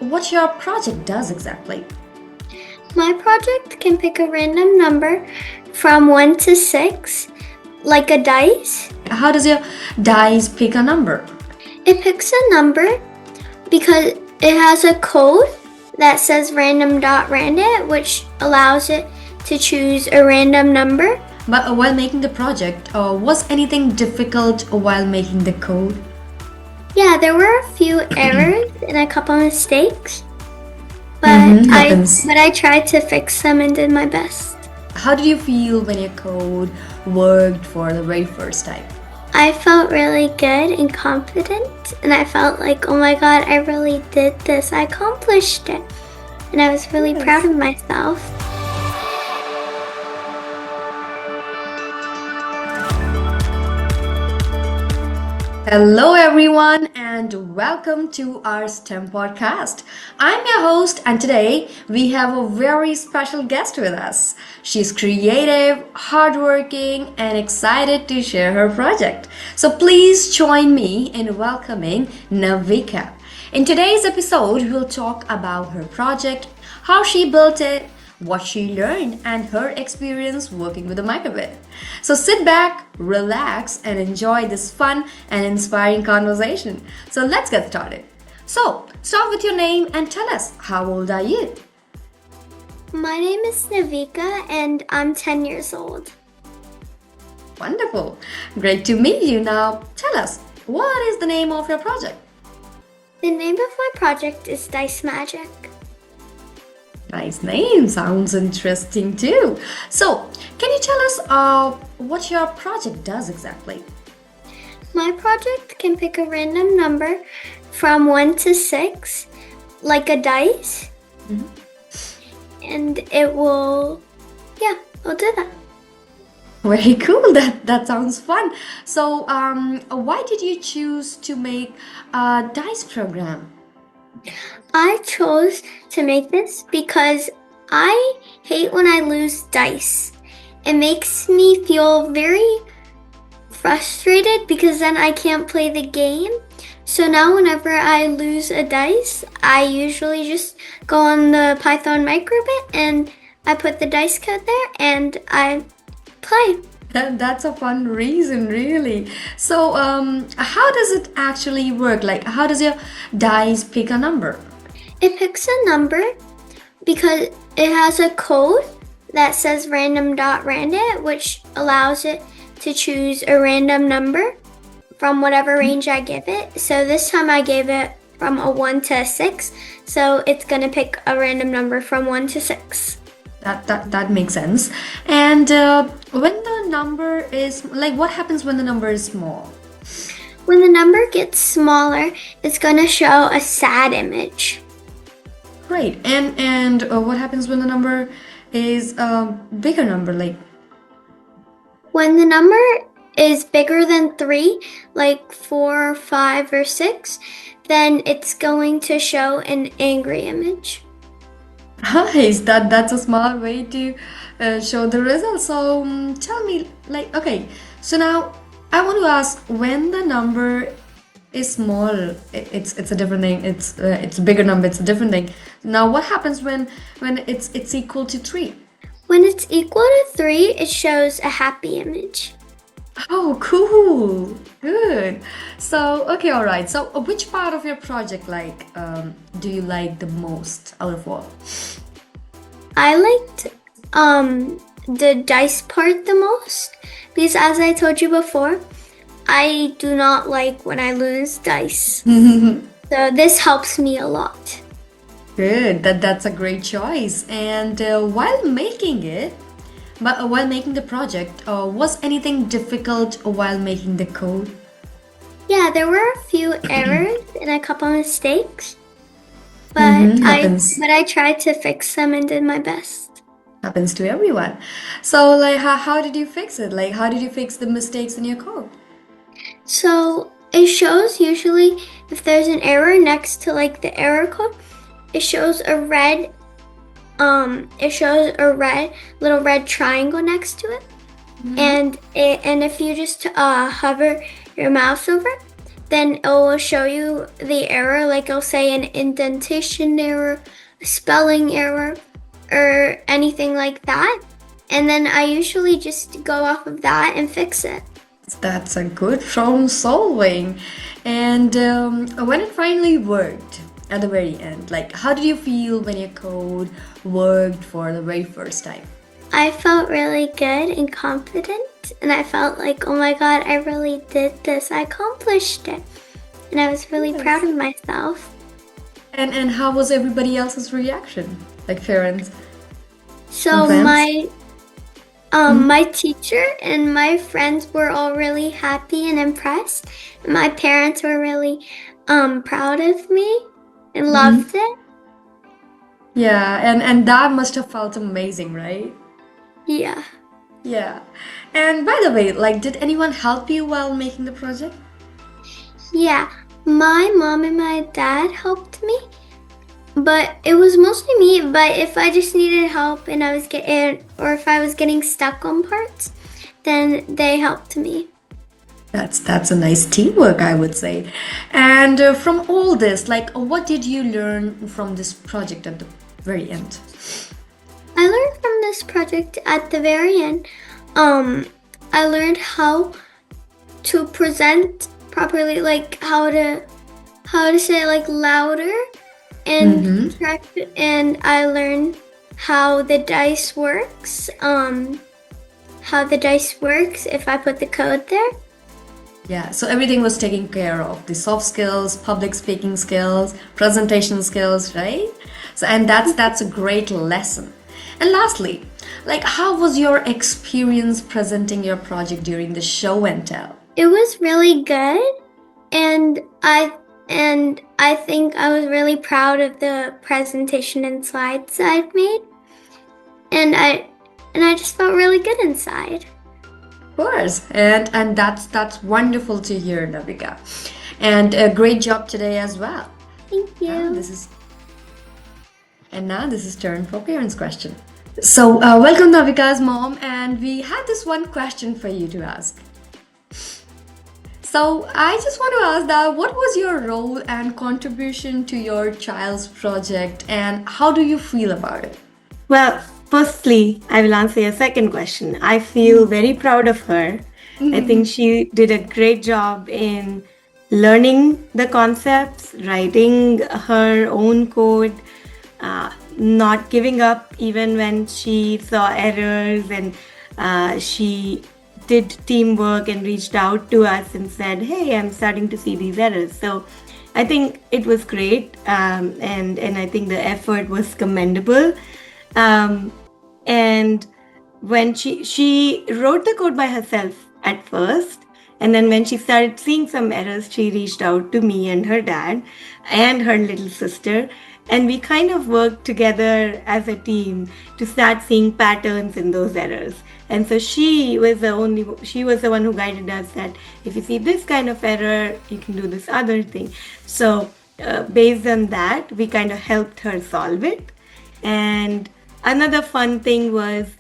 what your project does exactly. My project can pick a random number from 1 to 6, like a dice. How does your dice pick a number? It picks a number because it has a code that says random.randint, which allows it to choose a random number. But while making the project, was anything difficult while making the code? Yeah, there were a few errors and a couple mistakes, but I tried to fix them and did my best. How did you feel when your code worked for the very first time? I felt really good and confident, and I felt like, oh my god, I really did this. I accomplished it. And I was really proud of myself. Hello, everyone, and welcome to our STEM podcast. I'm your host, and today we have a very special guest with us. She's creative, hardworking, and excited to share her project. So please join me in welcoming Navika. In today's episode, we'll talk about her project, how she built it, what she learned, and her experience working with the Microbit. So sit back, relax, and enjoy this fun and inspiring conversation. So let's get started. So, start with your name and tell us, how old are you? My name is Navika, and I'm 10 years old. Wonderful. Great to meet you. Now, tell us, what is the name of your project? The name of my project is Dice Magic. Nice name, sounds interesting too. So, can you tell us what your project does exactly? My project can pick a random number from 1 to 6, like a dice, and it'll do that. Very cool. That sounds fun. So, why did you choose to make a dice program? I chose to make this because I hate when I lose dice. It makes me feel very frustrated because then I can't play the game. So now whenever I lose a dice, I usually just go on the Python Microbit and I put the dice code there and I play. That's a fun reason, really. So, how does it actually work? Like, how does your dice pick a number? It picks a number because it has a code that says random.randint, which allows it to choose a random number from whatever range I give it. So this time I gave it from a 1 to a 6, so it's going to pick a random number from 1 to 6. That makes sense. And when the number is, like, what happens when the number is small? When the number gets smaller, it's going to show a sad image. Great. And what happens when the number is a bigger number, like? When the number is bigger than 3, like 4, 5, or 6, then it's going to show an angry image. Nice. That's a smart way to show the results. So tell me, like, okay. So now I want to ask, when the number is small, it's a different thing. It's a bigger number. It's a different thing. Now, what happens when it's equal to 3? When it's equal to 3, it shows a happy image. Oh, cool. Good. So, okay, all right. So, which part of your project, like, do you like the most out of all? I liked the dice part the most because, as I told you before, I do not like when I lose dice. So this helps me a lot. Good. That's a great choice. And while making the project, was anything difficult while making the code? Yeah, there were a few errors and a couple mistakes, but I tried to fix them and did my best. Happens to everyone. So, like, how did you fix it? Like, how did you fix the mistakes in your code? So it shows usually if there's an error next to like the error code, it shows a little red triangle next to it. And if you just hover your mouse over it, then it will show you the error, like it'll say an indentation error, a spelling error, or anything like that. And then I usually just go off of that and fix it. That's a good problem solving. And when it finally worked at the very end, like how did you feel when your code worked for the very first time? I felt really good and confident, and I felt like, oh my god, I really did this. I accomplished it. And I was really proud of myself. And how was everybody else's reaction? Like parents and So friends? my teacher and my friends were all really happy and impressed. My parents were really proud of me and loved it. Yeah, and that must have felt amazing, right? Yeah. Yeah. And by the way, like, did anyone help you while making the project? Yeah. My mom and my dad helped me, but it was mostly me. But if I just needed help and or if I was getting stuck on parts, then they helped me. That's a nice teamwork, I would say. And from all this, like, what did you learn from this project at the very end? I learned from this project at the very end. I learned how to present properly, like how to say like louder and and I learned how the dice works. How the dice works if I put the code there. Yeah, so everything was taken care of. The soft skills, public speaking skills, presentation skills, right? So and that's a great lesson. And lastly, like how was your experience presenting your project during the show and tell? It was really good, and I think I was really proud of the presentation and slides I've made. And I just felt really good inside. Of course, and that's wonderful to hear, Navika, and a great job today as well. Thank Now you. this is now this is turn for parents question. So welcome Navika's mom, and we had this one question for you to ask. So I just want to ask that what was your role and contribution to your child's project, and how do you feel about it? Well, firstly, I will answer your second question. I feel very proud of her. I think she did a great job in learning the concepts, writing her own code, not giving up even when she saw errors, and she did teamwork and reached out to us and said, hey, I'm starting to see these errors. So I think it was great, and I think the effort was commendable. And when she wrote the code by herself at first, and then when she started seeing some errors, she reached out to me and her dad and her little sister, and we kind of worked together as a team to start seeing patterns in those errors. And so she was the one who guided us that if you see this kind of error, you can do this other thing. So based on that, we kind of helped her solve it. And another fun thing was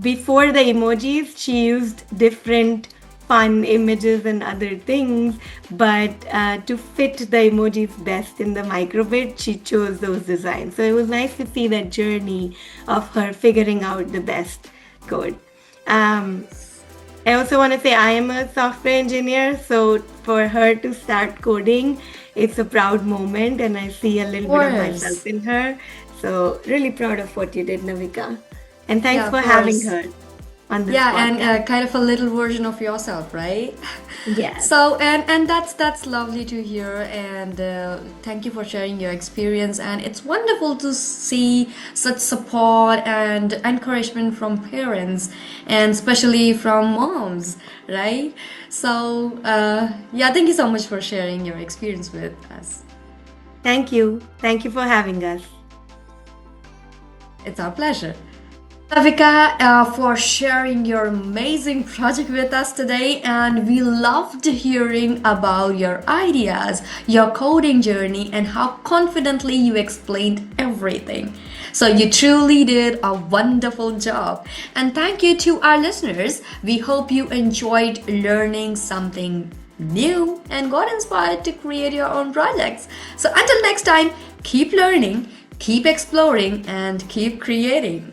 before the emojis, she used different fun images and other things, but to fit the emojis best in the Microbit, she chose those designs. So it was nice to see that journey of her figuring out the best code. I also want to say I am a software engineer, so for her to start coding, it's a proud moment, and I see a little bit of myself in her. So really proud of what you did, Navika. And thanks Yeah, for of having course. her on this Yeah, podcast. and kind of a little version of yourself, right? Yes. So and that's lovely to hear, and thank you for sharing your experience. And it's wonderful to see such support and encouragement from parents, and especially from moms, right? So yeah, thank you so much for sharing your experience with us. Thank you. Thank you for having us. It's our pleasure. Navika, for sharing your amazing project with us today, and we loved hearing about your ideas, your coding journey, and how confidently you explained everything. So, you truly did a wonderful job. And thank you to our listeners. We hope you enjoyed learning something new, and got inspired to create your own projects. So until next time, keep learning, keep exploring, and keep creating.